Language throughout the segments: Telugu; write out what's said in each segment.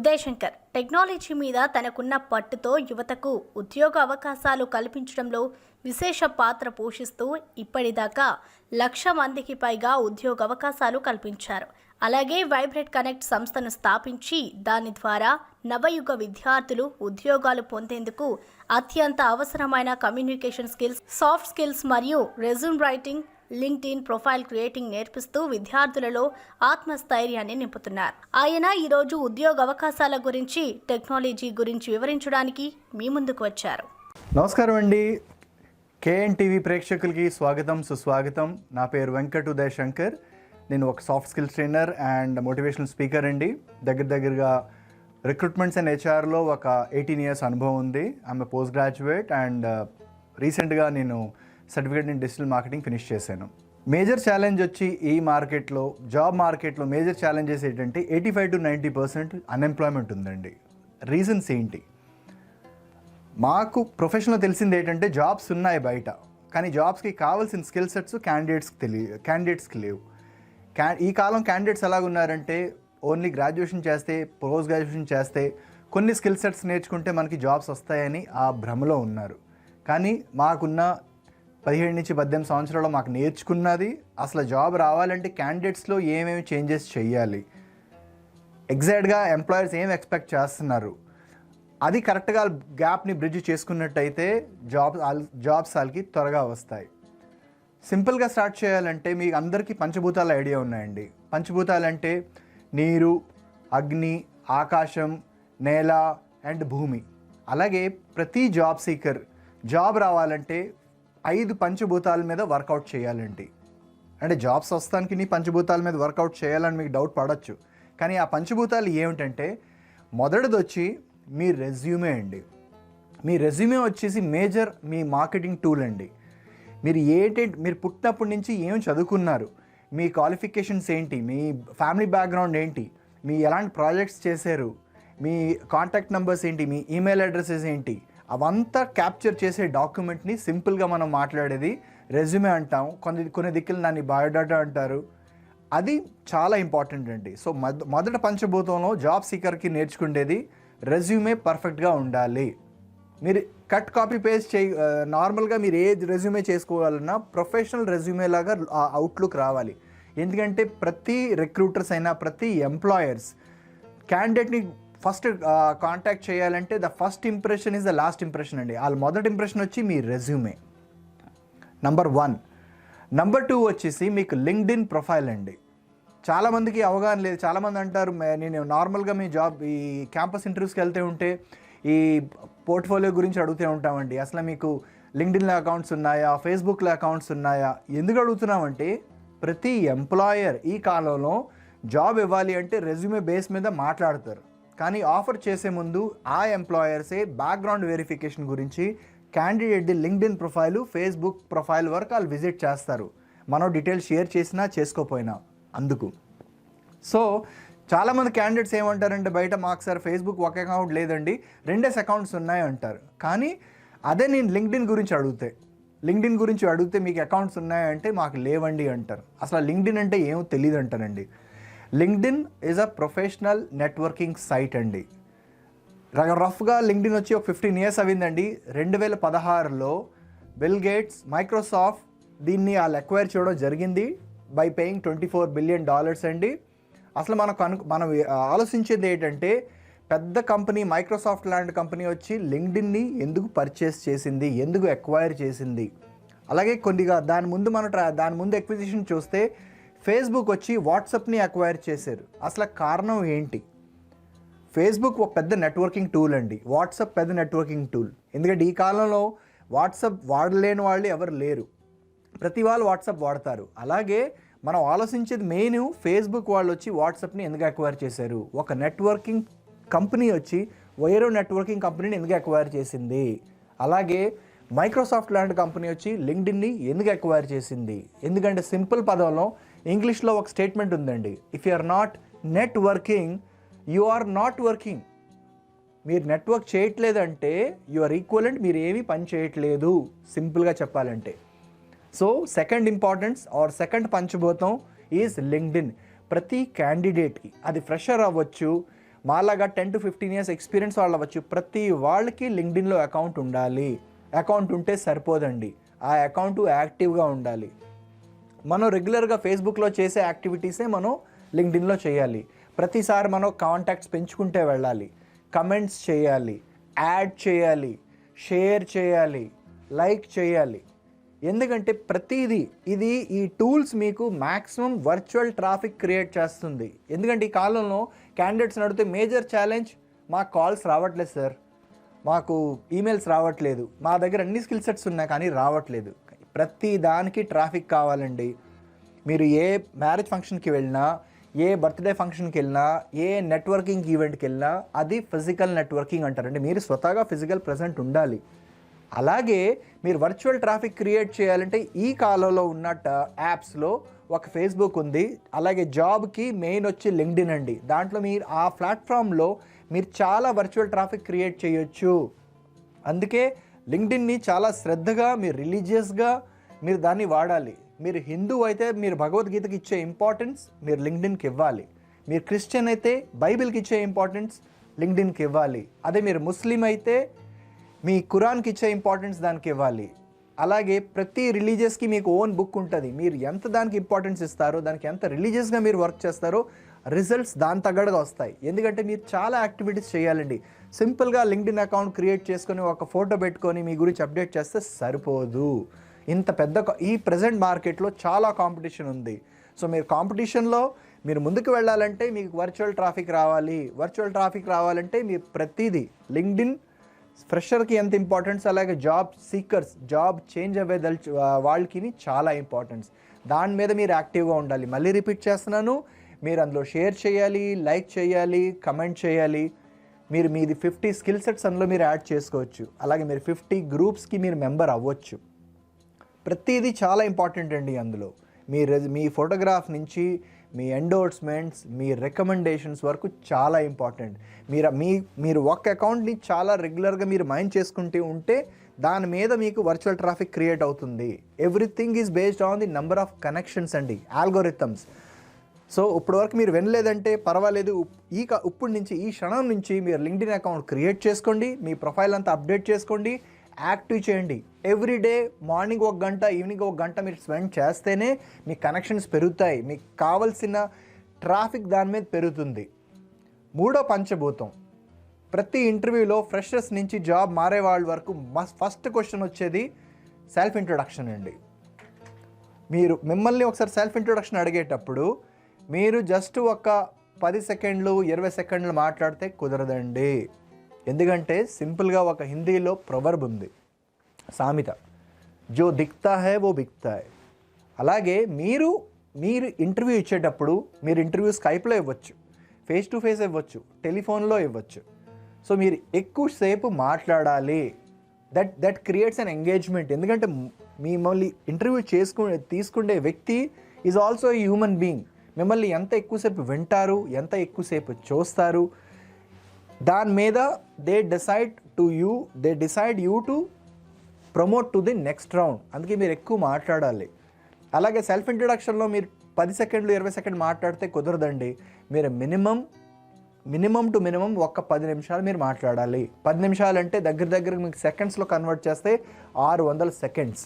ఉదయ్ శంకర్ టెక్నాలజీ మీద తనకున్న పట్టుతో యువతకు ఉద్యోగ అవకాశాలు కల్పించడంలో విశేష పాత్ర పోషిస్తూ ఇప్పటిదాకా 1,00,000 మందికి పైగా ఉద్యోగ అవకాశాలు కల్పించారు. అలాగే వైబ్రెట్ కనెక్ట్ సంస్థను స్థాపించి దాని ద్వారా నవయుగ విద్యార్థులు ఉద్యోగాలు పొందేందుకు అత్యంత అవసరమైన కమ్యూనికేషన్ స్కిల్స్, సాఫ్ట్ స్కిల్స్ మరియు resume writing, LinkedIn profile creating నేర్పిస్తూ విద్యార్థులలో ఆత్మస్థైర్యాన్ని నింపుతున్నారు. ఆయన ఈరోజు ఉద్యోగ అవకాశాల గురించి, టెక్నాలజీ గురించి వివరించడానికి మీ ముందుకు వచ్చారు. నమస్కారం అండి. కేఎన్ టీవీ ప్రేక్షకులకి స్వాగతం, సుస్వాగతం. నా పేరు వెంకట్ ఉదయ్ శంకర్. నేను ఒక soft skills trainer and motivational speaker అండి. దగ్గరగా రిక్రూట్మెంట్స్ అండ్ హెచ్ఆర్లో ఒక 18 years అనుభవం ఉంది. ఐఎమ్ పోస్ట్ గ్రాడ్యుయేట్ అండ్ రీసెంట్గా నేను certificate in digital marketing finish చేశాను. మేజర్ ఛాలెంజ్ వచ్చి ఈ మార్కెట్లో, జాబ్ మార్కెట్లో మేజర్ ఛాలెంజెస్ ఏంటంటే 85 to 90% అన్ఎంప్లాయ్మెంట్ ఉందండి. రీజన్స్ ఏంటి? మాకు ప్రొఫెషన్లో తెలిసింది ఏంటంటే జాబ్స్ ఉన్నాయి బయట, కానీ జాబ్స్కి కావాల్సిన స్కిల్ సెట్స్ క్యాండిడేట్స్కి లేవు. ఈ కాలం క్యాండిడేట్స్ ఎలాగున్నారంటే ఓన్లీ గ్రాడ్యుయేషన్ చేస్తే, పోస్ట్ గ్రాడ్యుయేషన్ చేస్తే, కొన్ని స్కిల్ సెట్స్ నేర్చుకుంటే మనకి జాబ్స్ వస్తాయని ఆ భ్రమలో ఉన్నారు. కానీ మాకున్న 17 నుంచి 18 సంవత్సరాలు మాకు నేర్చుకున్నది అసలు జాబ్ రావాలంటే క్యాండిడేట్స్లో ఏమేమి చేంజెస్ చేయాలి, ఎగ్జాక్ట్గా ఎంప్లాయర్స్ ఏం ఎక్స్పెక్ట్ చేస్తున్నారు, అది కరెక్ట్గా గ్యాప్ని బ్రిడ్జ్ చేసుకున్నట్టయితే జాబ్స్ వాళ్ళకి త్వరగా వస్తాయి. సింపుల్గా స్టార్ట్ చేయాలంటే మీకు అందరికీ పంచభూతాల ఐడియా ఉన్నాయండి. పంచభూతాలంటే నీరు, అగ్ని, ఆకాశం, నేల అండ్ భూమి. అలాగే ప్రతి జాబ్ సీకర్ జాబ్ రావాలంటే 5 పంచభూతాల మీద వర్కౌట్ చేయాలండి. అంటే జాబ్స్ వస్తానికి నీ పంచభూతాల మీద వర్కౌట్ చేయాలని మీకు డౌట్ పడవచ్చు. కానీ ఆ పంచభూతాలు ఏమిటంటే మొదటిది వచ్చి మీ రెజ్యూమే అండి. మీ రెజ్యూమే వచ్చేసి మేజర్ మీ మార్కెటింగ్ టూల్ అండి. మీరు పుట్టినప్పటి నుంచి ఏం చదువుకున్నారు, మీ క్వాలిఫికేషన్స్ ఏంటి, మీ ఫ్యామిలీ బ్యాక్గ్రౌండ్ ఏంటి, మీ ఎలాంటి ప్రాజెక్ట్స్ చేశారు, మీ కాంటాక్ట్ నెంబర్స్ ఏంటి, మీ ఈమెయిల్ అడ్రసెస్ ఏంటి, అవంతా క్యాప్చర్ చేసే డాక్యుమెంట్ని సింపుల్గా మనం మాట్లాడేది రెజ్యూమే అంటాం. కొన్ని దిక్కులు దాన్ని బయోడాటా అంటారు. అది చాలా ఇంపార్టెంట్ అండి. సో మొదట పంచభూతంలో జాబ్ సీకర్కి నేర్చుకునేది రెజ్యూమే పర్ఫెక్ట్గా ఉండాలి. మీరు కట్ కాపీ పేస్ట్ నార్మల్గా మీరు ఏ రెజ్యూమే చేసుకోవాలన్నా ప్రొఫెషనల్ రెజ్యూమే లాగా ఆ అవుట్లుక్ రావాలి. ఎందుకంటే ప్రతి రిక్రూటర్స్ అయినా, ప్రతి ఎంప్లాయర్స్ క్యాండిడేట్ని ఫస్ట్ కాంటాక్ట్ చేయాలంటే the first impression is the last impression అండి. వాళ్ళ మొదటి ఇంప్రెషన్ వచ్చి మీ రెజ్యూమే, నంబర్ 1. నంబర్ 2 వచ్చేసి మీకు లింక్డ్ఇన్ ప్రొఫైల్ అండి. చాలామందికి అవగాహన లేదు. చాలామంది అంటారు, నేను నార్మల్గా మీ ఈ క్యాంపస్ ఇంటర్వ్యూస్కి వెళ్తే ఉంటే ఈ పోర్ట్ఫోలియో గురించి అడుగుతూ ఉంటామండి. అసలు మీకు లింక్డ్ఇన్లో అకౌంట్స్ ఉన్నాయా, ఫేస్బుక్లో అకౌంట్స్ ఉన్నాయా? ఎందుకు అడుగుతున్నామంటే ప్రతి ఎంప్లాయర్ ఈ కాలంలో జాబ్ ఇవ్వాలి అంటే రెజ్యూమే బేస్ మీద మాట్లాడతారు. కానీ ఆఫర్ చేసే ముందు ఆ ఎంప్లాయర్సే బ్యాక్గ్రౌండ్ వెరిఫికేషన్ గురించి క్యాండిడేట్ది లింక్డ్ఇన్ ప్రొఫైలు, ఫేస్బుక్ ప్రొఫైల్ వరకు వాళ్ళు విజిట్ చేస్తారు, మనం డీటెయిల్స్ షేర్ చేసినా చేసుకోపోయినా. అందుకు సో చాలామంది క్యాండిడేట్స్ ఏమంటారంటే బయట మాకు సార్ ఫేస్బుక్ ఒక అకౌంట్ లేదండి, 2 అకౌంట్స్ ఉన్నాయి అంటారు. కానీ అదే నేను లింక్డ్ఇన్ గురించి అడిగితే మీకు అకౌంట్స్ ఉన్నాయంటే మాకు లేవండి అంటారు. అసలు లింక్డ్ఇన్ అంటే ఏమో తెలియదు అంటారండి. LinkedIn is a professional networking site అండి. రఫ్గా లింక్డ్ఇన్ వచ్చి ఒక 15 years అయిందండి. 2016లో బిల్ గేట్స్, మైక్రోసాఫ్ట్ దీన్ని వాళ్ళు ఎక్వైర్ చేయడం జరిగింది బై పేయింగ్ $24 billion అండి. అసలు మనం ఆలోచించేది ఏంటంటే పెద్ద కంపెనీ మైక్రోసాఫ్ట్ లాంటి కంపెనీ వచ్చి లింక్డ్ఇన్ని ఎందుకు పర్చేస్ చేసింది, ఎందుకు ఎక్వైర్ చేసింది. అలాగే దాని ముందు ఎక్విజిషన్ చూస్తే ఫేస్బుక్ వచ్చి వాట్సాప్ని అక్వైర్ చేశారు. అసలు కారణం ఏంటి? ఫేస్బుక్ ఒక పెద్ద నెట్వర్కింగ్ టూల్ అండి, వాట్సాప్ పెద్ద నెట్వర్కింగ్ టూల్. ఎందుకంటే ఈ కాలంలో వాట్సాప్ వాడలేని వాళ్ళు ఎవరు లేరు, ప్రతి వాళ్ళు వాట్సాప్ వాడతారు. అలాగే మనం ఆలోచించేది మెయిన్ ఫేస్బుక్ వాళ్ళు వచ్చి వాట్సాప్ని ఎందుకు అక్వైర్ చేశారు, ఒక నెట్వర్కింగ్ కంపెనీ వచ్చి వేరే నెట్వర్కింగ్ కంపెనీని ఎందుకు అక్వైర్ చేసింది. అలాగే మైక్రోసాఫ్ట్ లాంటి కంపెనీ వచ్చి లింక్డ్ఇన్ని ఎందుకు అక్వైర్ చేసింది. ఎందుకంటే సింపుల్ పదంలో ఇంగ్లీష్లో ఒక స్టేట్మెంట్ ఉందండి, if you are not networking you are not working. మీరు నెట్వర్క్ చేయట్లేదంటే యు ఆర్ ఈక్వలెంట్, మీరు ఏమీ పని చేయట్లేదు సింపుల్గా చెప్పాలంటే. So second importance or second పంచభూతం ఈజ్ లింక్డ్ఇన్. ప్రతి క్యాండిడేట్కి, అది ఫ్రెషర్ అవ్వచ్చు, మాలాగా 10 to 15 years ఎక్స్పీరియన్స్ వాళ్ళు అవ్వచ్చు, ప్రతి వాళ్ళకి లింక్డ్ఇన్లో అకౌంట్ ఉండాలి. అకౌంట్ ఉంటే సరిపోదండి, ఆ అకౌంట్ యాక్టివ్గా ఉండాలి. మనం రెగ్యులర్గా ఫేస్బుక్లో చేసే యాక్టివిటీసే మనం లింక్డ్ఇన్లో చేయాలి. ప్రతిసారి మనం కాంటాక్ట్స్ పెంచుకుంటే వెళ్ళాలి, కమెంట్స్ చేయాలి, యాడ్ చేయాలి, షేర్ చేయాలి, లైక్ చేయాలి. ఎందుకంటే ప్రతిదీ ఈ టూల్స్ మీకు మ్యాక్సిమం వర్చువల్ ట్రాఫిక్ క్రియేట్ చేస్తుంది. ఎందుకంటే ఈ కాలంలో క్యాండిడేట్స్ని అడిగితే మేజర్ ఛాలెంజ్, మాకు కాల్స్ రావట్లేదు సార్, మాకు ఈమెయిల్స్ రావట్లేదు, మా దగ్గర అన్ని స్కిల్ సెట్స్ ఉన్నాయి కానీ రావట్లేదు. ప్రతి దానికి ట్రాఫిక్ కావాలండి. మీరు ఏ మ్యారేజ్ ఫంక్షన్కి వెళ్ళినా, ఏ బర్త్డే ఫంక్షన్కి వెళ్ళినా, ఏ నెట్వర్కింగ్ ఈవెంట్కి వెళ్ళినా అది ఫిజికల్ నెట్వర్కింగ్ అంటారండి. మీరు స్వతహాగా ఫిజికల్ ప్రెజెంట్ ఉండాలి. అలాగే మీరు వర్చువల్ ట్రాఫిక్ క్రియేట్ చేయాలంటే ఈ కాలంలో ఉన్నట్ట యాప్స్లో ఒక ఫేస్బుక్ ఉంది, అలాగే జాబ్కి మెయిన్ వచ్చి లింక్డ్ఇన్ అండి. దాంట్లో మీరు ఆ ప్లాట్ఫామ్లో మీరు చాలా వర్చువల్ ట్రాఫిక్ క్రియేట్ చేయొచ్చు. అందుకే లింక్డ్ఇన్ని చాలా శ్రద్ధగా, మీరు రిలీజియస్గా మీరు దాన్ని వాడాలి. మీరు హిందూ అయితే మీరు భగవద్గీతకి ఇచ్చే ఇంపార్టెన్స్ మీరు లింక్డ్ఇన్కి ఇవ్వాలి. మీరు క్రిస్టియన్ అయితే బైబిల్కి ఇచ్చే ఇంపార్టెన్స్ లింక్డ్ఇన్కి ఇవ్వాలి. అదే మీరు ముస్లిం అయితే మీ ఖురాన్కి ఇచ్చే ఇంపార్టెన్స్ దానికి ఇవ్వాలి. అలాగే ప్రతి రిలీజియస్కి మీకు ఓన్ బుక్ ఉంటుంది. మీరు ఎంత దానికి ఇంపార్టెన్స్ ఇస్తారో, దానికి ఎంత రిలీజియస్గా మీరు వర్క్ చేస్తారో రిజల్ట్స్ దాని తగ్గడగా వస్తాయి. ఎందుకంటే మీరు చాలా యాక్టివిటీస్ చేయాలండి. సింపుల్గా లింక్డ్ఇన్ అకౌంట్ క్రియేట్ చేసుకొని ఒక ఫోటో పెట్టుకొని మీ గురించి అప్డేట్ చేస్తే సరిపోదు. ఇంత పెద్ద ఈ ప్రజెంట్ మార్కెట్లో చాలా కాంపిటీషన్ ఉంది. సో మీరు కాంపిటీషన్లో మీరు ముందుకు వెళ్ళాలంటే మీకు వర్చువల్ ట్రాఫిక్ రావాలి. వర్చువల్ ట్రాఫిక్ రావాలంటే మీరు ప్రతిదీ లింక్డ్ఇన్ ఫ్రెషర్కి ఎంత ఇంపార్టెన్స్, అలాగే జాబ్ సీకర్స్, జాబ్ చేంజ్ అయ్యే వాళ్ళకి చాలా ఇంపార్టెన్స్. దాని మీద మీరు యాక్టివ్గా ఉండాలి. మళ్ళీ రిపీట్ చేస్తున్నాను, మీరు అందులో షేర్ చేయాలి, లైక్ చేయాలి, కమెంట్ చేయాలి. మీది 50 స్కిల్ సెట్స్ అందులో మీరు యాడ్ చేసుకోవచ్చు. అలాగే మీరు 50 గ్రూప్స్కి మీరు మెంబర్ అవ్వచ్చు. ప్రతిదీ చాలా ఇంపార్టెంట్ అండి. అందులో మీ ఫోటోగ్రాఫ్ నుంచి మీ ఎండోర్స్మెంట్స్, మీ రికమెండేషన్స్ వరకు చాలా ఇంపార్టెంట్. మీరు ఒక అకౌంట్ని చాలా రెగ్యులర్గా మీరు మైండ్ చేసుకుంటూ ఉంటే దాని మీద మీకు వర్చువల్ ట్రాఫిక్ క్రియేట్ అవుతుంది. Everything is based on the number of connections అండి, ఆల్గోరిథమ్స్. సో ఇప్పటి వరకు మీరు వినలేదంటే పర్వాలేదు, ఇప్పుడు నుంచి ఈ క్షణం నుంచి మీరు లింక్డ్ఇన్ అకౌంట్ క్రియేట్ చేసుకోండి, మీ ప్రొఫైల్ అంతా అప్డేట్ చేసుకోండి, యాక్టివ్ చేయండి. ఎవ్రీడే మార్నింగ్ 1 గంట, ఈవినింగ్ 1 గంట మీరు స్పెండ్ చేస్తేనే మీ కనెక్షన్స్ పెరుగుతాయి, మీకు కావాల్సిన ట్రాఫిక్ దాని మీద పెరుగుతుంది. 3వ పంచభూతం, ప్రతి ఇంటర్వ్యూలో ఫ్రెషర్స్ నుంచి జాబ్ మారే వాళ్ళ వరకు ఫస్ట్ క్వశ్చన్ వచ్చేది సెల్ఫ్ ఇంట్రొడక్షన్ అండి. మిమ్మల్ని ఒకసారి సెల్ఫ్ ఇంట్రొడక్షన్ అడిగేటప్పుడు మీరు జస్ట్ ఒక 10 సెకండ్లు 20 సెకండ్లు మాట్లాడితే కుదరదండి. ఎందుకంటే సింపుల్గా ఒక హిందీలో ప్రొవర్బ్ ఉంది, సామెత, జో దిక్తా హై వో బిక్తా హై. అలాగే మీరు ఇంటర్వ్యూ ఇచ్చేటప్పుడు మీరు ఇంటర్వ్యూ స్కైప్లో ఇవ్వచ్చు, ఫేస్ టు ఫేస్ ఇవ్వచ్చు, టెలిఫోన్లో ఇవ్వచ్చు. సో మీరు ఎక్కువసేపు మాట్లాడాలి. That creates an engagement. ఎందుకంటే మిమ్మల్ని ఇంటర్వ్యూ తీసుకునే వ్యక్తి is also a human being. మిమ్మల్ని ఎంత ఎక్కువసేపు వింటారు, ఎంత ఎక్కువసేపు చూస్తారు, దాని మీద they decide you to promote to the next round. అందుకే మీరు ఎక్కువ మాట్లాడాలి. అలాగే సెల్ఫ్ ఇంట్రొడక్షన్లో మీరు 10 సెకండ్లు 20 సెకండ్లు మాట్లాడితే కుదరదండి. మీరు మినిమం టు మినిమం ఒక 10 నిమిషాలు మీరు మాట్లాడాలి. 10 నిమిషాలు అంటే దగ్గర మీకు సెకండ్స్లో కన్వర్ట్ చేస్తే 600 సెకండ్స్.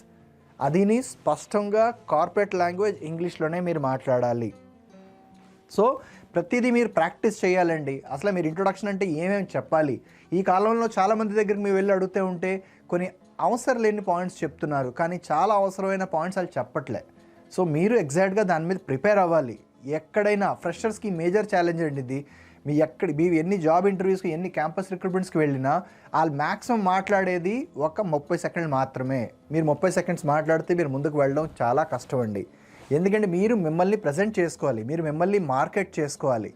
అదిని స్పష్టంగా కార్పొరేట్ లాంగ్వేజ్ ఇంగ్లీష్లోనే మీరు మాట్లాడాలి. సో ప్రతిదీ మీరు ప్రాక్టీస్ చేయాలండి. అసలు మీరు ఇంట్రొడక్షన్ అంటే ఏమేమి చెప్పాలి. ఈ కాలంలో చాలామంది దగ్గరికి మీరు వెళ్ళి అడిగితే ఉంటే కొన్ని అవసరం లేని పాయింట్స్ చెప్తున్నారు, కానీ చాలా అవసరమైన పాయింట్స్ వాళ్ళు చెప్పట్లే. సో మీరు ఎగ్జాక్ట్గా దాని మీద ప్రిపేర్ అవ్వాలి. ఎక్కడైనా ఫ్రెషర్స్కి మేజర్ ఛాలెంజ్ అండి ఇది. మీ ఎన్ని జాబ్ ఇంటర్వ్యూస్కి, ఎన్ని క్యాంపస్ రిక్రూట్మెంట్స్కి వెళ్ళినా వాళ్ళు మ్యాక్సిమం మాట్లాడేది ఒక 30 సెకండ్లు మాత్రమే. మీరు 30 సెకండ్స్ మాట్లాడితే మీరు ముందుకు వెళ్ళడం చాలా కష్టం అండి. ఎందుకంటే మీరు మిమ్మల్ని ప్రజెంట్ చేసుకోవాలి, మీరు మిమ్మల్ని మార్కెట్ చేసుకోవాలి.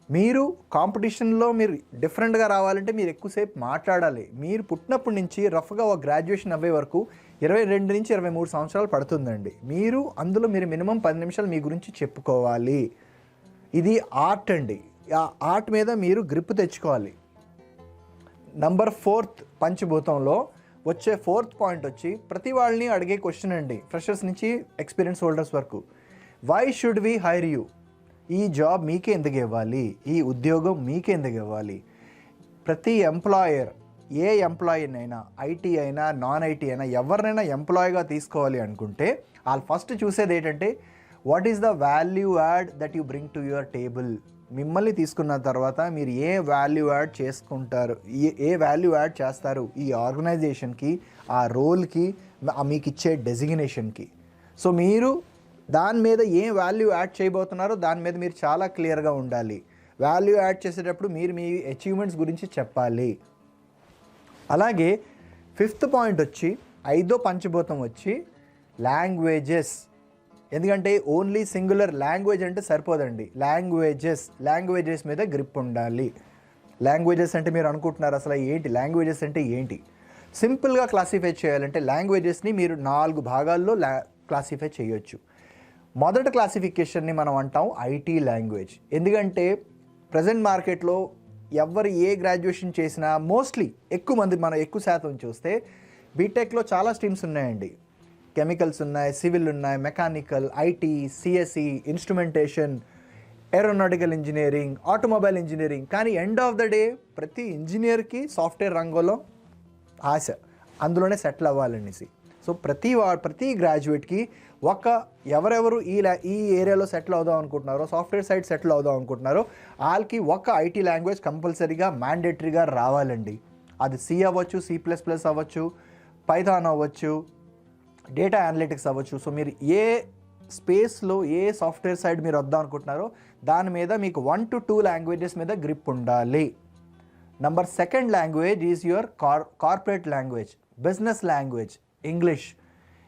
మీరు కాంపిటీషన్లో మీరు డిఫరెంట్గా రావాలంటే మీరు ఎక్కువసేపు మాట్లాడాలి. మీరు పుట్టినప్పటి నుంచి రఫ్గా ఒక గ్రాడ్యుయేషన్ అవ్వే వరకు 22 నుంచి 23 సంవత్సరాలు పడుతుందండి. అందులో మీరు మినిమం 10 నిమిషాలు మీ గురించి చెప్పుకోవాలి. ఇది ఆర్ట్ అండి. ఆ ఆర్ట్ మీద మీరు గ్రిప్ తెచ్చుకోవాలి. నంబర్ 4th పంచభూతంలో వచ్చే 4th పాయింట్ వచ్చి ప్రతి వాళ్ళని అడిగే క్వశ్చన్ అండి, ఫ్రెషర్స్ నుంచి ఎక్స్పీరియన్స్ హోల్డర్స్ వరకు. Why should we hire you? ఈ జాబ్ మీకే ఎందుకు ఇవ్వాలి, ఈ ఉద్యోగం మీకే ఎందుకు ఇవ్వాలి. ప్రతి ఎంప్లాయర్, ఏ ఎంప్లాయీనైనా, ఐటీ అయినా నాన్ ఐటీ అయినా ఎవరినైనా ఎంప్లాయీగా తీసుకోవాలి అనుకుంటే వాళ్ళు ఫస్ట్ చూసేది ఏంటంటే what is the value add that you bring to your table. మిమ్మల్ని తీసుకున్న తర్వాత మీరు ఏ వాల్యూ యాడ్ చేసుకుంటారు, ఏ వాల్యూ యాడ్ చేస్తారు ఈ ఆర్గనైజేషన్కి, ఆ రోల్కి, మీకు ఇచ్చే డెసిగ్నేషన్కి. సో మీరు దాని మీద ఏ వాల్యూ యాడ్ చేయబోతున్నారో దాని మీద మీరు చాలా క్లియర్గా ఉండాలి. వాల్యూ యాడ్ చేసేటప్పుడు మీరు మీ అచీవ్మెంట్స్ గురించి చెప్పాలి. అలాగే 5th పాయింట్ వచ్చి, 5వ పంచభూతం వచ్చి లాంగ్వేజెస్. ఎందుకంటే ఓన్లీ సింగులర్ లాంగ్వేజ్ అంటే సరిపోదండి, లాంగ్వేజెస్ మీద గ్రిప్ ఉండాలి. లాంగ్వేజెస్ అంటే మీరు అనుకుంటున్నారు అసలు ఏంటి లాంగ్వేజెస్ అంటే ఏంటి. సింపుల్గా క్లాసిఫై చేయాలంటే లాంగ్వేజెస్ని మీరు 4 భాగాల్లో క్లాసిఫై చేయొచ్చు. మొదటి క్లాసిఫికేషన్ని మనం అంటాం ఐటీ లాంగ్వేజ్. ఎందుకంటే ప్రజెంట్ మార్కెట్లో ఎవరు ఏ గ్రాడ్యుయేషన్ చేసినా మోస్ట్లీ ఎక్కువ శాతం చూస్తే బీటెక్లో చాలా స్ట్రీమ్స్ ఉన్నాయండి. కెమికల్స్ ఉన్నాయి, సివిల్ ఉన్నాయి, mechanical, IT, CSE, instrumentation, aeronautical engineering, automobile engineering. కానీ ఎండ్ ఆఫ్ ద డే ప్రతి ఇంజనీర్కి సాఫ్ట్వేర్ రంగంలో ఆశ, అందులోనే సెటిల్ అవ్వాలనేసి. సో ప్రతి గ్రాడ్యుయేట్కి ఎవరెవరు ఈ ఏరియాలో సెటిల్ అవుదాం అనుకుంటున్నారో, సాఫ్ట్వేర్ సైడ్ సెటిల్ అవుదాం అనుకుంటున్నారో వాళ్ళకి ఐటీ లాంగ్వేజ్ కంపల్సరీగా మ్యాండేటరీగా రావాలండి. అది సి అవ్వచ్చు, C++ అవ్వచ్చు, పైథాన్ అవ్వచ్చు, డేటా అనలిటిక్స్ అవ్వచ్చు. సో మీరు ఏ స్పేస్లో ఏ సాఫ్ట్వేర్ సైడ్ మీరు వద్దాం అనుకుంటున్నారో దాని మీద మీకు 1 to 2 లాంగ్వేజెస్ మీద గ్రిప్ ఉండాలి. Number 2nd language is your corporate language, business language, English.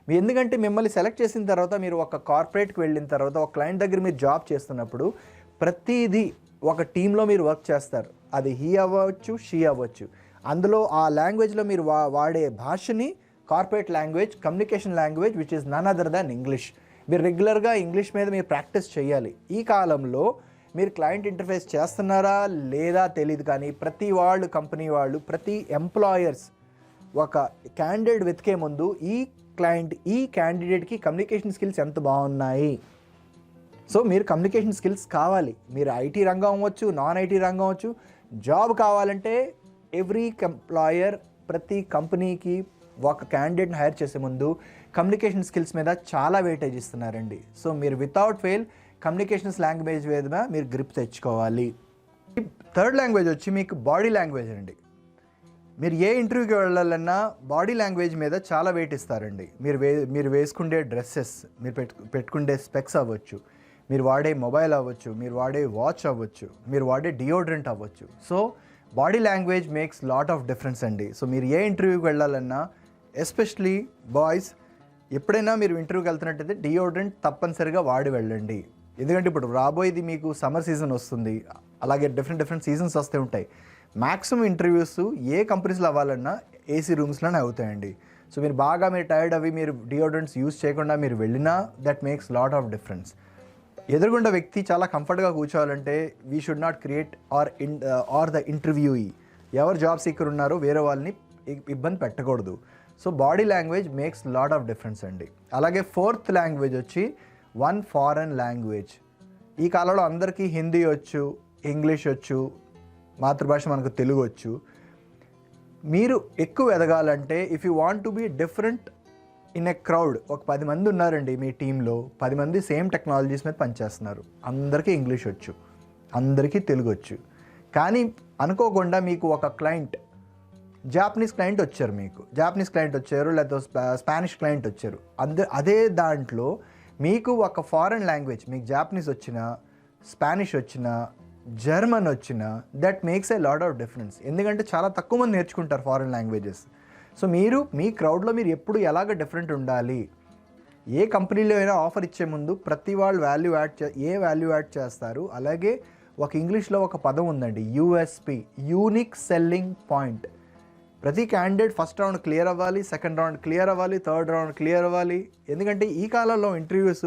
ఎందుకంటే మిమ్మల్ని సెలెక్ట్ చేసిన తర్వాత మీరు ఒక కార్పొరేట్కి వెళ్ళిన తర్వాత ఒక క్లయింట్ దగ్గర మీరు జాబ్ చేస్తున్నప్పుడు ప్రతిదీ ఒక టీంలో మీరు వర్క్ చేస్తారు. అది హీ అవ్వచ్చు, షీ అవ్వచ్చు. అందులో ఆ లాంగ్వేజ్లో మీరు వాడే భాషని corporate language, communication language which is none other than English. మీరు రెగ్యులర్గా ఇంగ్లీష్ మీద మీరు ప్రాక్టీస్ చేయాలి. ఈ కాలంలో మీరు క్లయింట్ ఇంటర్ఫేస్ చేస్తున్నారా లేదా తెలియదు, కానీ కంపెనీ వాళ్ళు, ప్రతి ఎంప్లాయర్స్ ఒక క్యాండిడేట్ వెతికే ముందు ఈ క్యాండిడేట్కి కమ్యూనికేషన్ స్కిల్స్ ఎంత బాగున్నాయి. సో మీరు కమ్యూనికేషన్ స్కిల్స్ కావాలి. మీరు ఐటీ రంగం అవ్వచ్చు, నాన్ ఐటీ రంగం అవ్వచ్చు. జాబ్ కావాలంటే ఎవ్రీ ఎంప్లాయర్, ప్రతి కంపెనీకి ఒక క్యాండిడేట్ని హైర్ చేసే ముందు కమ్యూనికేషన్ స్కిల్స్ మీద చాలా వెయిటేజ్ ఇస్తున్నారండి. సో మీరు వితౌట్ ఫెయిల్ కమ్యూనికేషన్స్ లాంగ్వేజ్ మీద మీరు గ్రిప్ తెచ్చుకోవాలి. 3rd లాంగ్వేజ్ వచ్చి మీకు బాడీ లాంగ్వేజ్ అండి. మీరు ఏ ఇంటర్వ్యూకి వెళ్ళాలన్నా బాడీ లాంగ్వేజ్ మీద చాలా వెయిట్ ఇస్తారండి. మీరు వేసుకునే డ్రెస్సెస్, మీరు పెట్టుకునే స్పెక్స్ అవ్వచ్చు, మీరు వాడే మొబైల్ అవ్వచ్చు, మీరు వాడే వాచ్ అవ్వచ్చు, మీరు వాడే డియోడ్రెంట్ అవ్వచ్చు. So body language makes lot of difference అండి. సో మీరు ఏ ఇంటర్వ్యూకి వెళ్ళాలన్నా, ఎస్పెషలీ బాయ్స్, ఎప్పుడైనా మీరు ఇంటర్వ్యూకి వెళ్తున్నట్టయితే డియోడ్రెంట్ తప్పనిసరిగా వాడి వెళ్ళండి. ఎందుకంటే ఇప్పుడు రాబోయేది మీకు సమ్మర్ సీజన్ వస్తుంది, అలాగే డిఫరెంట్ సీజన్స్ వస్తూ ఉంటాయి. మ్యాక్సిమం ఇంటర్వ్యూస్ ఏ కంపెనీస్లో అవ్వాలన్నా ఏసీ రూమ్స్లోనే అవుతాయండి. సో మీరు టైర్డ్ అవి మీరు డియోడ్రెంట్స్ యూజ్ చేయకుండా మీరు వెళ్ళినా that makes lot of difference. ఎదురుగుండా వ్యక్తి చాలా కంఫర్ట్గా కూర్చోవాలంటే we should not create or the interviewee, ఎవరు జాబ్ సీకర్ ఉన్నారో వేరే వాళ్ళని ఇబ్బంది పెట్టకూడదు. So body language makes lot of difference అండి. అలాగే 4th లాంగ్వేజ్ వచ్చి ఫారెన్ లాంగ్వేజ్. ఈ కాలంలో అందరికీ హిందీ వచ్చు, ఇంగ్లీష్ వచ్చు, మాతృభాష మనకు తెలుగు వచ్చు. మీరు ఎక్కువ ఎదగాలంటే if you want to be different in a crowd, ఒక 10 మంది ఉన్నారండి మీ టీంలో, 10 మంది సేమ్ టెక్నాలజీస్ మీద పనిచేస్తున్నారు, అందరికీ ఇంగ్లీష్ వచ్చు, అందరికీ తెలుగు వచ్చు. కానీ అనుకోకుండా మీకు ఒక క్లయింట్, జాపనీస్ క్లయింట్ వచ్చారు, లేకపోతే స్పానిష్ క్లయింట్ వచ్చారు. అదే దాంట్లో మీకు ఒక ఫారెన్ లాంగ్వేజ్, మీకు జాపనీస్ వచ్చినా, స్పానిష్ వచ్చినా, జర్మన్ వచ్చినా, that makes a lot of difference. ఎందుకంటే చాలా తక్కువ మంది నేర్చుకుంటారు ఫారెన్ లాంగ్వేజెస్. సో మీరు మీ క్రౌడ్లో మీరు ఎప్పుడు ఎలాగ డిఫరెంట్ ఉండాలి. ఏ కంపెనీలో అయినా ఆఫర్ ఇచ్చే ముందు ప్రతి వాళ్ళు వాల్యూ యాడ్ చేస్తారు. అలాగే ఒక ఇంగ్లీష్లో ఒక పదం ఉందండి, యూఎస్పి, యూనిక్ సెల్లింగ్ పాయింట్. ప్రతి క్యాండిడేట్ ఫస్ట్ రౌండ్ క్లియర్ అవ్వాలి, సెకండ్ రౌండ్ క్లియర్ అవ్వాలి, థర్డ్ రౌండ్ క్లియర్ అవ్వాలి. ఎందుకంటే ఈ కాలంలో ఇంటర్వ్యూస్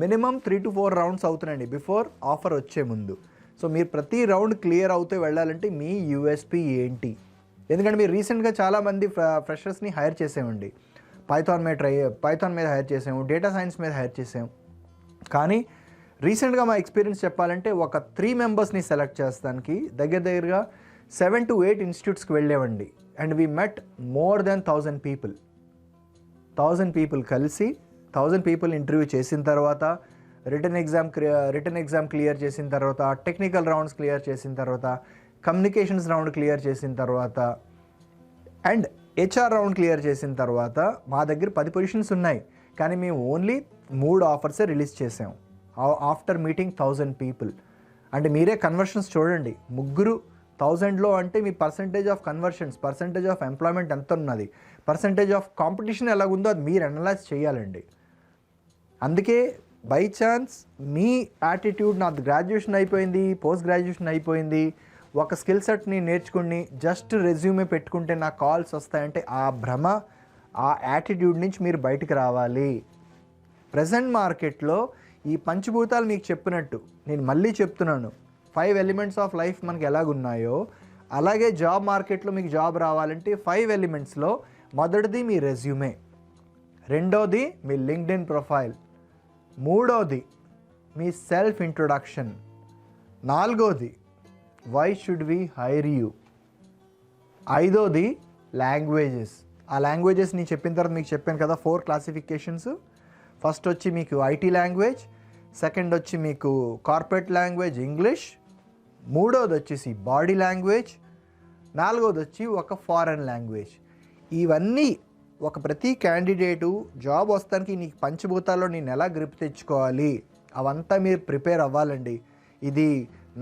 మినిమం 3 to 4 రౌండ్స్ అవుతున్నాయండి బిఫోర్ ఆఫర్ వచ్చే ముందు. సో మీరు ప్రతి రౌండ్ క్లియర్ అవుతూ వెళ్ళాలంటే మీ యూఎస్పి ఏంటి. ఎందుకంటే మీరు రీసెంట్గా చాలామంది ఫ్రెషర్స్ని హైర్ చేసామండి, పైథాన్ మీద హైర్ చేసాము, డేటా సైన్స్ మీద హైర్ చేసాము. కానీ రీసెంట్గా మా ఎక్స్పీరియన్స్ చెప్పాలంటే ఒక 3 మెంబర్స్ని సెలెక్ట్ చేస్తానికి దగ్గరగా 7 to 8 ఇన్స్టిట్యూట్స్కి వెళ్ళేవండి. And we met more than 1000 people. 1000 people కలిసి 1000 పీపుల్ ఇంటర్వ్యూ చేసిన తర్వాత రిటర్న్ ఎగ్జామ్ క్లియర్ చేసిన తర్వాత, టెక్నికల్ రౌండ్స్ క్లియర్ చేసిన తర్వాత, కమ్యూనికేషన్స్ రౌండ్ క్లియర్ చేసిన తర్వాత అండ్ హెచ్ఆర్ రౌండ్ క్లియర్ చేసిన తర్వాత మా దగ్గర 10 పొజిషన్స్ ఉన్నాయి. కానీ మేము ఓన్లీ 3 ఆఫర్సే రిలీజ్ చేసాం ఆఫ్టర్ మీటింగ్ 1000 పీపుల్. అంటే మీరే కన్వర్షన్స్ చూడండి, 1000లో అంటే మీ percentage of conversions, percentage of employment ఎంత ఉన్నది, పర్సంటేజ్ ఆఫ్ కాంపిటీషన్ ఎలాగుందో అది మీరు అనలైజ్ చేయాలండి. అందుకే బై ఛాన్స్ మీ యాటిట్యూడ్ నాది గ్రాడ్యుయేషన్ అయిపోయింది, పోస్ట్ గ్రాడ్యుయేషన్ అయిపోయింది, ఒక స్కిల్ సెట్ని నేర్చుకుని జస్ట్ రెజ్యూమే పెట్టుకుంటే నాకు కాల్స్ వస్తాయంటే ఆ భ్రమ, ఆ యాటిట్యూడ్ నుంచి మీరు బయటికి రావాలి. ప్రజెంట్ మార్కెట్లో ఈ పంచభూతాలు మీకు చెప్పినట్టు నేను మళ్ళీ చెప్తున్నాను, 5 ఎలిమెంట్స్ ఆఫ్ లైఫ్ మనకి ఎలాగున్నాయో అలాగే జాబ్ మార్కెట్లో మీకు జాబ్ రావాలంటే 5 ఎలిమెంట్స్లో మొదటిది మీ రెజ్యూమే, రెండోది మీ లింక్డ్ఇన్ ప్రొఫైల్, మూడోది మీ సెల్ఫ్ ఇంట్రొడక్షన్, నాలుగోది why should we hire you, ఐదోది లాంగ్వేజెస్. ఆ లాంగ్వేజెస్ నేను చెప్పిన తర్వాత మీకు చెప్పాను కదా 4 క్లాసిఫికేషన్స్. ఫస్ట్ వచ్చి మీకు ఐటీ లాంగ్వేజ్, సెకండ్ వచ్చి మీకు కార్పొరేట్ లాంగ్వేజ్ ఇంగ్లీష్, మూడోది వచ్చేసి బాడీ లాంగ్వేజ్, నాలుగోది వచ్చి ఒక ఫారెన్ లాంగ్వేజ్. ఇవన్నీ ఒక ప్రతి క్యాండిడేటు జాబ్ వస్తానికి నీకు పంచభూతాల్లో నేను ఎలా గ్రిప్ తెచ్చుకోవాలి అవంతా మీరు ప్రిపేర్ అవ్వాలండి. ఇది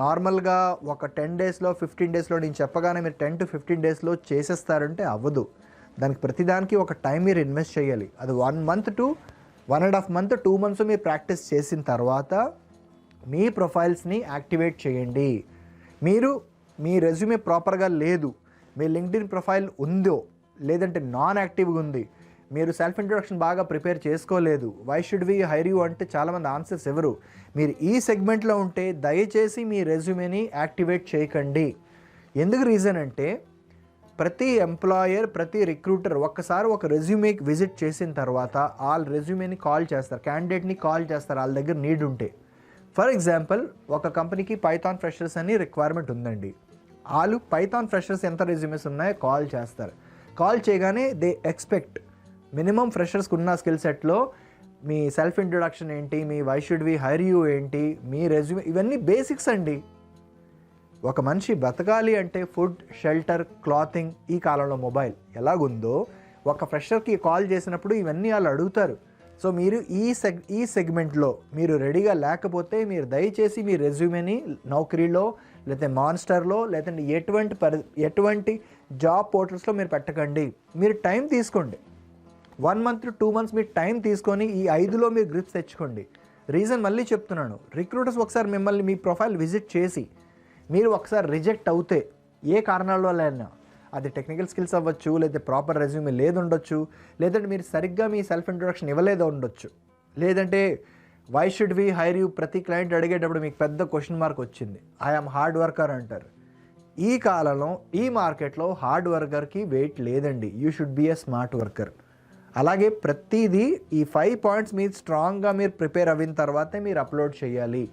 నార్మల్గా ఒక 10 డేస్లో 15 డేస్లో నేను చెప్పగానే మీరు 10 to 15 డేస్లో చేసేస్తారంటే అవ్వదు. దానికి ప్రతిదానికి ఒక టైం మీరు ఇన్వెస్ట్ చేయాలి. అది 1 month to 1.5 month 2 months మీరు ప్రాక్టీస్ చేసిన తర్వాత మీ ప్రొఫైల్స్ని యాక్టివేట్ చేయండి. మీరు మీ రెజ్యూమే ప్రాపర్గా లేదు, మీ లింక్డ్ఇన్ ప్రొఫైల్ ఉందో లేదంటే నాన్ యాక్టివ్గా ఉంది, మీరు సెల్ఫ్ ఇంట్రొడక్షన్ బాగా ప్రిపేర్ చేసుకోలేదు, why should we hire you అంటే చాలామంది ఆన్సర్స్ ఎవరు. మీరు ఈ సెగ్మెంట్లో ఉంటే దయచేసి మీ రెజ్యూమేని యాక్టివేట్ చేయకండి. ఎందుకు రీజన్ అంటే ప్రతి ఎంప్లాయర్, ప్రతి రిక్రూటర్ ఒక్కసారి ఒక రెజ్యూమేకి విజిట్ చేసిన తర్వాత వాళ్ళ రెజ్యూమేని కాల్ చేస్తారు, క్యాండిడేట్ని కాల్ చేస్తారు వాళ్ళ దగ్గర నీడ్ ఉంటే. ఫర్ ఎగ్జాంపుల్ ఒక కంపెనీకి పైథాన్ ఫ్రెషర్స్ అని రిక్వైర్మెంట్ ఉందండి, వాళ్ళు పైథాన్ ఫ్రెషర్స్ ఎంత రెజ్యూమేస్ ఉన్నాయో కాల్ చేస్తారు. కాల్ చేయగానే దే ఎక్స్పెక్ట్ మినిమం ఫ్రెషర్స్కి ఉన్న స్కిల్ సెట్లో మీ సెల్ఫ్ ఇంట్రొడక్షన్ ఏంటి, మీ why should we hire you ఏంటి, మీ రెజ్యూమే, ఇవన్నీ బేసిక్స్ అండి. ఒక మనిషి బతకాలి అంటే ఫుడ్, షెల్టర్, క్లాతింగ్, ఈ కాలంలో మొబైల్ ఎలాగుందో ఒక ఫ్రెషర్కి కాల్ చేసినప్పుడు ఇవన్నీ వాళ్ళు అడుగుతారు. సో మీరు ఈ సెగ్మెంట్లో మీరు రెడీగా లేకపోతే మీరు దయచేసి మీ రెజ్యూమేని నౌకరీలో లేకపోతే మాన్స్టర్లో లేదంటే ఎటువంటి జాబ్ పోర్టల్స్లో మీరు పెట్టకండి. మీరు టైం తీసుకోండి, 1 month to 2 months మీరు టైం తీసుకొని ఈ 5లో మీరు గ్రిప్స్ తెచ్చుకోండి. రీజన్ మళ్ళీ చెప్తున్నాను, రిక్రూటర్స్ ఒకసారి మిమ్మల్ని మీ ప్రొఫైల్ విజిట్ చేసి మీరు ఒకసారి రిజెక్ట్ అవుతే ఏ కారణాల వల్ల, అది టెక్నికల్ స్కిల్స్ అవ్వచ్చు, లేదా ప్రాపర్ రెజ్యూమే లేదు ఉండొచ్చు, లేదంటే మీరు సరిగ్గా మీ సెల్ఫ్ ఇంట్రొడక్షన్ ఇవ్వలేదు ఉండొచ్చు, లేదంటే why should we hire you ప్రతి క్లయింట్ అడిగేటప్పుడు మీకు పెద్ద క్వశ్చన్ మార్క్ వచ్చింది, ఐఎమ్ హార్డ్ వర్కర్ అంటారు. ఈ కాలంలో ఈ మార్కెట్లో హార్డ్ వర్కర్కి వెయిట్ లేదండి, you should be a smart worker. అలాగే ప్రతిదీ ఈ 5 points మీరు స్ట్రాంగ్గా మీరు ప్రిపేర్ అయిన తర్వాతే మీరు అప్లోడ్ చేయాలి.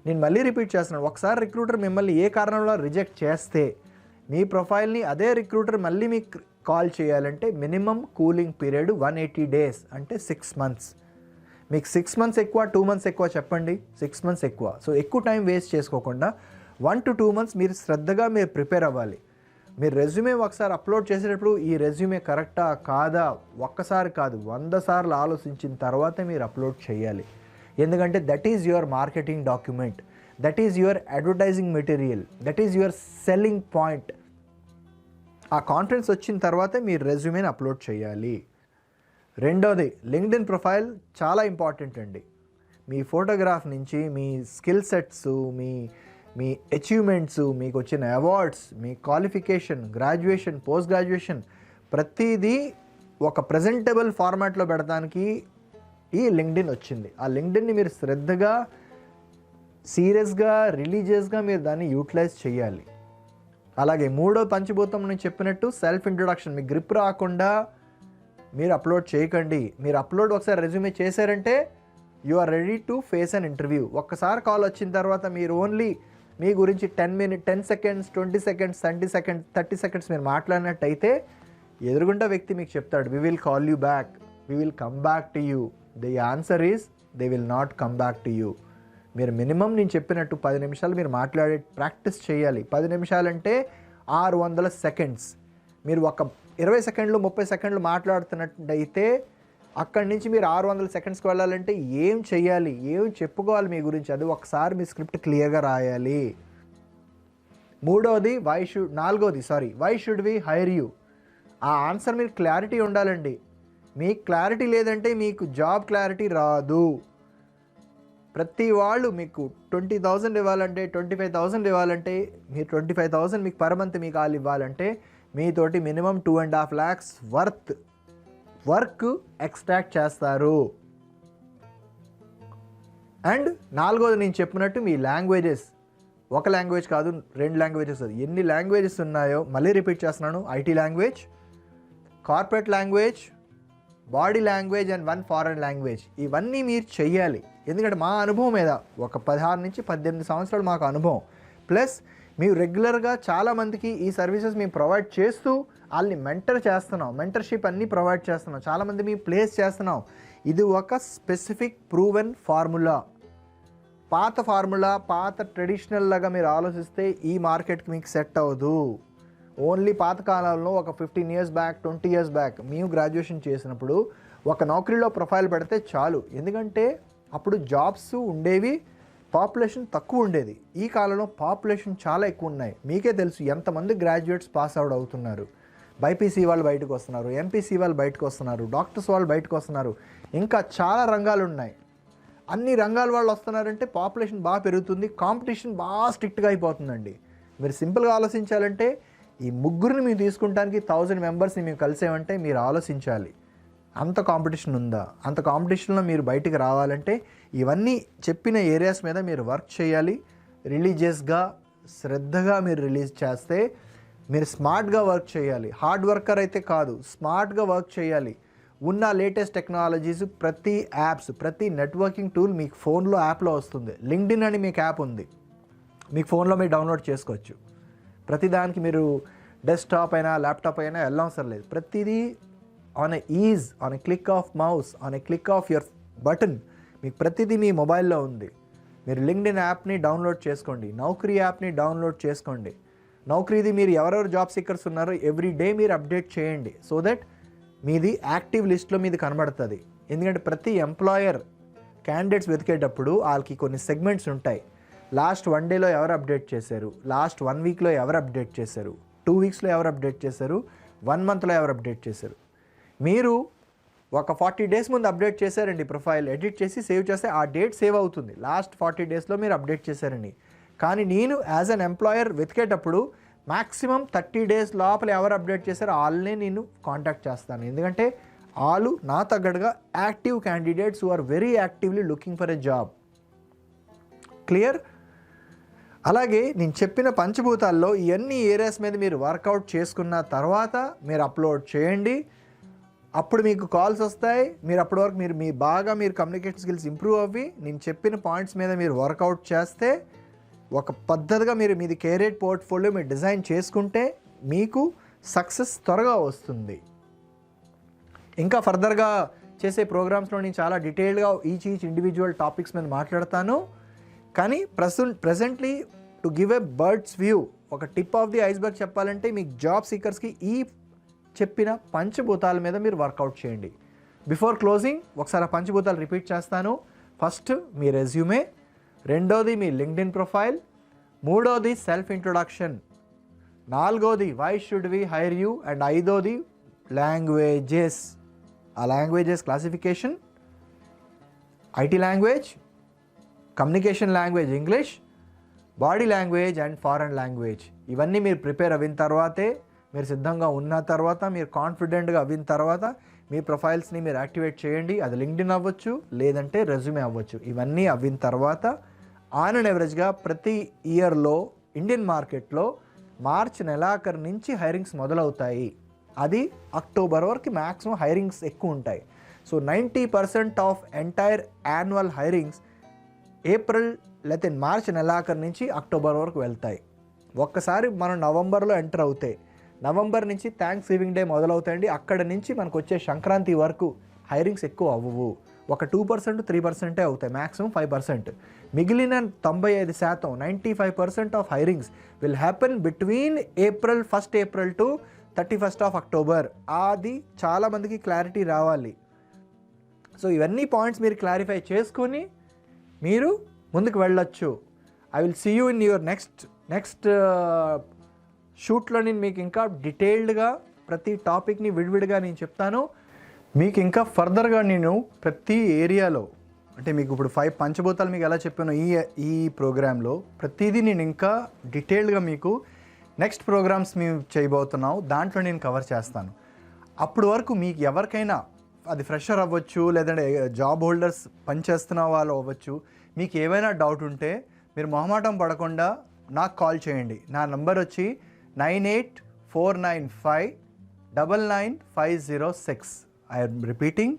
నేను మళ్ళీ రిపీట్ చేస్తున్నాను, ఒకసారి రిక్రూటర్ మిమ్మల్ని ఏ కారణంలో రిజెక్ట్ చేస్తే మీ ప్రొఫైల్ని అదే రిక్రూటర్ మళ్ళీ మీకు కాల్ చేయాలంటే మినిమం కూలింగ్ పీరియడ్ 180 days అంటే 6 months. మీకు 6 months ఎక్కువ, 2 months ఎక్కువ చెప్పండి, 6 months ఎక్కువ. సో ఎక్కువ టైం వేస్ట్ చేసుకోకుండా 1 to 2 months మీరు శ్రద్ధగా మీరు ప్రిపేర్ అవ్వాలి. మీరు రెజ్యూమే ఒకసారి అప్లోడ్ చేసేటప్పుడు ఈ రెజ్యూమే కరెక్టా కాదా ఒక్కసారి కాదు 100 సార్లు ఆలోచించిన తర్వాతే మీరు అప్లోడ్ చేయాలి. ఎందుకంటే that is your marketing document, that is your advertising material, that is your selling point. ఆ కాన్ఫిడెన్స్ వచ్చిన తర్వాతే మీరు రెజ్యూమేని అప్లోడ్ చేయాలి. రెండోది లింక్డ్ఇన్ ప్రొఫైల్ చాలా ఇంపార్టెంట్ అండి. మీ ఫోటోగ్రాఫ్ నుంచి మీ స్కిల్ సెట్స్, మీ అచీవ్మెంట్స్, మీకు వచ్చిన అవార్డ్స్, మీ క్వాలిఫికేషన్, గ్రాడ్యుయేషన్, పోస్ట్ గ్రాడ్యుయేషన్ ప్రతిదీ ఒక ప్రజెంటబుల్ ఫార్మాట్లో పెడతానికి ఈ లింక్డ్ఇన్ వచ్చింది. ఆ లింక్డ్ఇన్ని మీరు శ్రద్ధగా, సీరియస్గా, రిలీజియస్గా మీరు దాన్ని యూటిలైజ్ చేయాలి. అలాగే మూడో పంచభూతం నేను చెప్పినట్టు సెల్ఫ్ ఇంట్రొడక్షన్, మీకు గ్రిప్ రాకుండా మీరు అప్లోడ్ చేయకండి. మీరు అప్లోడ్ ఒకసారి రెజ్యూమే చేశారంటే you are ready to face an interview. ఒక్కసారి కాల్ వచ్చిన తర్వాత మీరు ఓన్లీ మీ గురించి 10 సెకండ్స్ 20 సెకండ్స్ 30 సెకండ్స్ మీరు మాట్లాడినట్టయితే ఎదురుగుండా వ్యక్తి మీకు చెప్తాడు, we will call you back, we will come back to you. The answer is they will not come back to you. మీరు మినిమం నేను చెప్పినట్టు 10 నిమిషాలు మీరు మాట్లాడే ప్రాక్టీస్ చేయాలి. 10 నిమిషాలంటే 600 సెకండ్స్. మీరు ఒక 20 సెకండ్లు 30 సెకండ్లు మాట్లాడుతున్నట్టయితే అక్కడి నుంచి మీరు 600 సెకండ్స్కి వెళ్ళాలంటే ఏం చెయ్యాలి, ఏం చెప్పుకోవాలి మీ గురించి, అది ఒకసారి మీ స్క్రిప్ట్ క్లియర్గా రాయాలి. నాలుగోది why should we hire you. ఆ ఆన్సర్ మీరు క్లారిటీ ఉండాలండి. మీకు క్లారిటీ లేదంటే మీకు జాబ్ క్లారిటీ రాదు. ప్రతి వాళ్ళు మీకు 20,000 ఇవ్వాలంటే 25,000 ఇవ్వాలంటే మీరు 25,000 మీకు పర్ మంత్ మీకు వాళ్ళు ఇవ్వాలంటే మీతోటి మినిమం 2.5 lakhs వర్క్ ఎక్స్ట్రాక్ట్ చేస్తారు. అండ్ నాలుగోది నేను చెప్పినట్టు మీ లాంగ్వేజెస్, ఒక లాంగ్వేజ్ కాదు 2 లాంగ్వేజెస్, ఎన్ని లాంగ్వేజెస్ ఉన్నాయో మళ్ళీ రిపీట్ చేస్తున్నాను. IT language, corporate language, body language and 1 foreign language. ఇవన్నీ మీరు చెయ్యాలి. ఎందుకంటే మా అనుభవం మీద ఒక 16 నుంచి 18 సంవత్సరాలు మాకు అనుభవం, ప్లస్ మేము రెగ్యులర్గా చాలామందికి ఈ సర్వీసెస్ మేము ప్రొవైడ్ చేస్తూ వాళ్ళని మెంటర్షిప్ అన్నీ ప్రొవైడ్ చేస్తున్నాం, చాలామంది మేము ప్లేస్ చేస్తున్నాం. ఇది ఒక స్పెసిఫిక్ ప్రూవెన్ ఫార్ములా. పాత ట్రెడిషనల్ లాగా మీరు ఆలోచిస్తే ఈ మార్కెట్కి మీకు సెట్ అవ్వదు. ఓన్లీ పాత కాలంలో ఒక 15 years బ్యాక్ 20 years బ్యాక్ మేము గ్రాడ్యుయేషన్ చేసినప్పుడు ఒక నౌకరీలో ప్రొఫైల్ పెడితే చాలు. ఎందుకంటే అప్పుడు జాబ్స్ ఉండేవి, పాపులేషన్ తక్కువ ఉండేది. ఈ కాలంలో పాపులేషన్ చాలా ఎక్కువ ఉన్నాయి. మీకే తెలుసు ఎంతమంది గ్రాడ్యుయేట్స్ పాస్ అవుట్ అవుతున్నారు. బైపీసీ వాళ్ళు బయటకు వస్తున్నారు, ఎంపీసీ వాళ్ళు బయటకు వస్తున్నారు, డాక్టర్స్ వాళ్ళు బయటకు వస్తున్నారు, ఇంకా చాలా రంగాలు ఉన్నాయి. అన్ని రంగాల వాళ్ళు వస్తున్నారంటే పాపులేషన్ బాగా పెరుగుతుంది, కాంపిటీషన్ బాగా స్ట్రిక్ట్గా అయిపోతుందండి. మీరు సింపుల్గా ఆలోచించాలంటే ఈ ముగ్గురిని మేము తీసుకుంటానికి 1000 మెంబర్స్ని మేము కలిసామంటే మీరు ఆలోచించాలి, అంత కాంపిటీషన్ ఉందా? అంత కాంపిటీషన్లో మీరు బయటికి రావాలంటే ఇవన్నీ చెప్పిన ఏరియాస్ మీద మీరు వర్క్ చేయాలి. రిలీజియస్గా శ్రద్ధగా మీరు రిలీజ్ చేస్తే మీరు స్మార్ట్గా వర్క్ చేయాలి. హార్డ్ వర్కర్ అయితే కాదు, స్మార్ట్గా వర్క్ చేయాలి. ఉన్న లేటెస్ట్ టెక్నాలజీస్, ప్రతి యాప్స్, ప్రతి నెట్వర్కింగ్ టూల్ మీకు ఫోన్లో యాప్లో వస్తుంది. లింక్డ్ఇన్ అని మీకు యాప్ ఉంది, మీకు ఫోన్లో మీరు డౌన్లోడ్ చేసుకోవచ్చు. ప్రతిదానికి మీరు డెస్క్టాప్ అయినా ల్యాప్టాప్ అయినా వెళ్ళవసరం లేదు. ప్రతిదీ on a click of mouse, on a click of your button మీకు ప్రతిదీ మీ మొబైల్లో ఉంది. మీరు లింక్డ్ఇన్ యాప్ని డౌన్లోడ్ చేసుకోండి, నౌకరీ యాప్ని డౌన్లోడ్ చేసుకోండి. నౌకరీది మీరు ఎవరెవరు జాబ్ సీకర్స్ ఉన్నారో ఎవ్రీ డే మీరు అప్డేట్ చేయండి, సో దట్ మీది యాక్టివ్ లిస్ట్లో మీది కనబడుతుంది. ఎందుకంటే ప్రతి ఎంప్లాయర్ క్యాండిడేట్స్ వెతికేటప్పుడు వాళ్ళకి కొన్ని సెగ్మెంట్స్ ఉంటాయి. లాస్ట్ 1 dayలో ఎవరు అప్డేట్ చేశారు, లాస్ట్ 1 weekలో ఎవరు అప్డేట్ చేశారు, 2 weeksలో ఎవరు అప్డేట్ చేశారు, 1 monthలో ఎవరు అప్డేట్ చేశారు. మీరు ఒక 40 days ముందు అప్డేట్ చేశారండి, ప్రొఫైల్ ఎడిట్ చేసి సేవ్ చేస్తే ఆ డేట్ సేవ్ అవుతుంది. లాస్ట్ 40 daysలో మీరు అప్డేట్ చేశారండి. కానీ నేను యాజ్ అన్ ఎంప్లాయర్ వెతికేటప్పుడు మ్యాక్సిమం 30 days లోపల ఎవరు అప్డేట్ చేశారో వాళ్ళనే నేను కాంటాక్ట్ చేస్తాను. ఎందుకంటే వాళ్ళు నా తగ్గట్టుగా active candidates who are very actively looking for a job. Clear? అలాగే నేను చెప్పిన పంచభూతాల్లో ఇవన్నీ ఏరియాస్ మీద మీరు వర్కౌట్ చేసుకున్న తర్వాత మీరు అప్లోడ్ చేయండి. అప్పుడు మీకు కాల్స్ వస్తాయి. మీరు అప్పటి వరకు మీరు కమ్యూనికేషన్ స్కిల్స్ ఇంప్రూవ్ అవ్వి నేను చెప్పిన పాయింట్స్ మీద మీరు వర్కౌట్ చేస్తే ఒక పద్ధతిగా మీది కెరీర్ పోర్ట్ఫోలియో మీరు డిజైన్ చేసుకుంటే మీకు సక్సెస్ త్వరగా వస్తుంది. ఇంకా ఫర్దర్గా చేసే ప్రోగ్రామ్స్లో నేను చాలా డీటెయిల్డ్గా ఈచ్ ఇండివిజువల్ టాపిక్స్ మీద మాట్లాడతాను. కానీ presently to give a birds view, ఒక టిప్ ఆఫ్ ది ఐస్బర్గ్ చెప్పాలంటే మీకు జాబ్ సీకర్స్కి ఈ చెప్పిన పంచభూతాల మీద మీరు వర్కౌట్ చేయండి. బిఫోర్ క్లోజింగ్ ఒకసారి పంచభూతాలు రిపీట్ చేస్తాను. ఫస్ట్ మీ రెజ్యూమే, రెండోది మీ లింక్డ్ఇన్ ప్రొఫైల్, మూడోది సెల్ఫ్ ఇంట్రొడక్షన్, నాలుగోది why should we hire you, and ఐదోది లాంగ్వేజెస్. ఆ languages classification, IT language, communication language English, body language and foreign language. ఇవన్నీ మీరు ప్రిపేర్ అయిన తర్వాతే, మీరు సిద్ధంగా ఉన్న తర్వాత, మీరు కాన్ఫిడెంట్గా అయిన తర్వాత మీ ప్రొఫైల్స్ని మీరు యాక్టివేట్ చేయండి. అది లింక్డ్ఇన్ అవ్వచ్చు, లేదంటే రెజ్యూమే అవ్వచ్చు. ఇవన్నీ అయిన తర్వాత ఆన్ అండ్ యావరేజ్గా ప్రతి ఇయర్లో ఇండియన్ మార్కెట్లో మార్చ్ నెలాఖరు నుంచి హైరింగ్స్ మొదలవుతాయి. అది అక్టోబర్ వరకు మ్యాక్సిమం హైరింగ్స్ ఎక్కువ ఉంటాయి. So 90% of entire annual hirings April లేకపోతే మార్చ్ నెలాఖరు నుంచి అక్టోబర్ వరకు వెళ్తాయి. ఒక్కసారి మనం నవంబర్లో ఎంటర్ అవుతే నవంబర్ నుంచి థ్యాంక్స్ గివింగ్ డే మొదలవుతాయండి. అక్కడ నుంచి మనకు వచ్చే సంక్రాంతి వరకు హైరింగ్స్ ఎక్కువ అవ్వవు. ఒక 2% 3% అవుతాయి, మ్యాక్సిమం 5%. మిగిలిన 95% 95% of hirings will happen between first April to 31st of October. అది చాలామందికి క్లారిటీ రావాలి. సో ఇవన్నీ పాయింట్స్ మీరు క్లారిఫై చేసుకొని మీరు ముందుకు వెళ్ళొచ్చు. I will see you in your next షూట్లో. నేను మీకు ఇంకా డీటెయిల్డ్గా ప్రతి టాపిక్ని విడివిడిగా నేను చెప్తాను. మీకు ఇంకా ఫర్దర్గా నేను ప్రతి ఏరియాలో, అంటే మీకు ఇప్పుడు 5 పంచభూతాలు మీకు ఎలా చెప్పానో ఈ ప్రోగ్రాంలో ప్రతిదీ నేను ఇంకా డీటెయిల్డ్గా మీకు నెక్స్ట్ ప్రోగ్రామ్స్ మేము చేయబోతున్నాం, దాంట్లో నేను కవర్ చేస్తాను. అప్పటి వరకు మీకు ఎవరికైనా అది ఫ్రెషర్ అవ్వచ్చు, లేదంటే జాబ్ హోల్డర్స్ పనిచేస్తున్న వాళ్ళు అవ్వచ్చు, మీకు ఏమైనా డౌట్ ఉంటే మీరు మొహమాటం పడకుండా నాకు కాల్ చేయండి. నా నంబర్ వచ్చి 9849599506. I'm repeating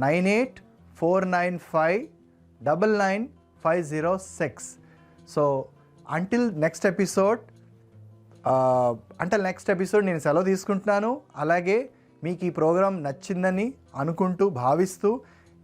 9849599506. So until next episode నేను సెలవు తీసుకుంటున్నాను. అలాగే మీకు ఈ ప్రోగ్రాం నచ్చిందని అనుకుంటూ భావిస్తూ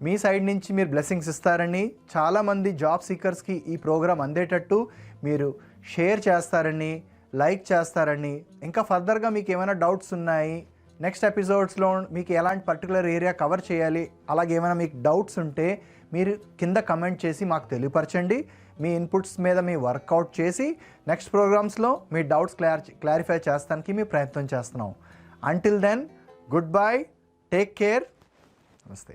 మీ సైడ్ నుంచి మీరు బ్లెస్సింగ్స్ ఇస్తారని, చాలామంది జాబ్ సీకర్స్కి ఈ ప్రోగ్రాం అందేటట్టు మీరు షేర్ చేస్తారని, లైక్ చేస్తారని, ఇంకా ఫర్దర్గా మీకు ఏమైనా డౌట్స్ ఉన్నాయి, నెక్స్ట్ ఎపిసోడ్స్లో మీకు ఎలాంటి పర్టికులర్ ఏరియా కవర్ చేయాలి, అలాగే ఏమైనా మీకు డౌట్స్ ఉంటే మీరు కింద కమెంట్ చేసి మాకు తెలియపరచండి. మీ ఇన్పుట్స్ మీద మీ వర్కౌట్ చేసి నెక్స్ట్ ప్రోగ్రామ్స్లో మీ డౌట్స్ క్లారిఫై చేస్తానికి మేము ప్రయత్నం చేస్తున్నాం. Until then, good bye, take care, నమస్తే.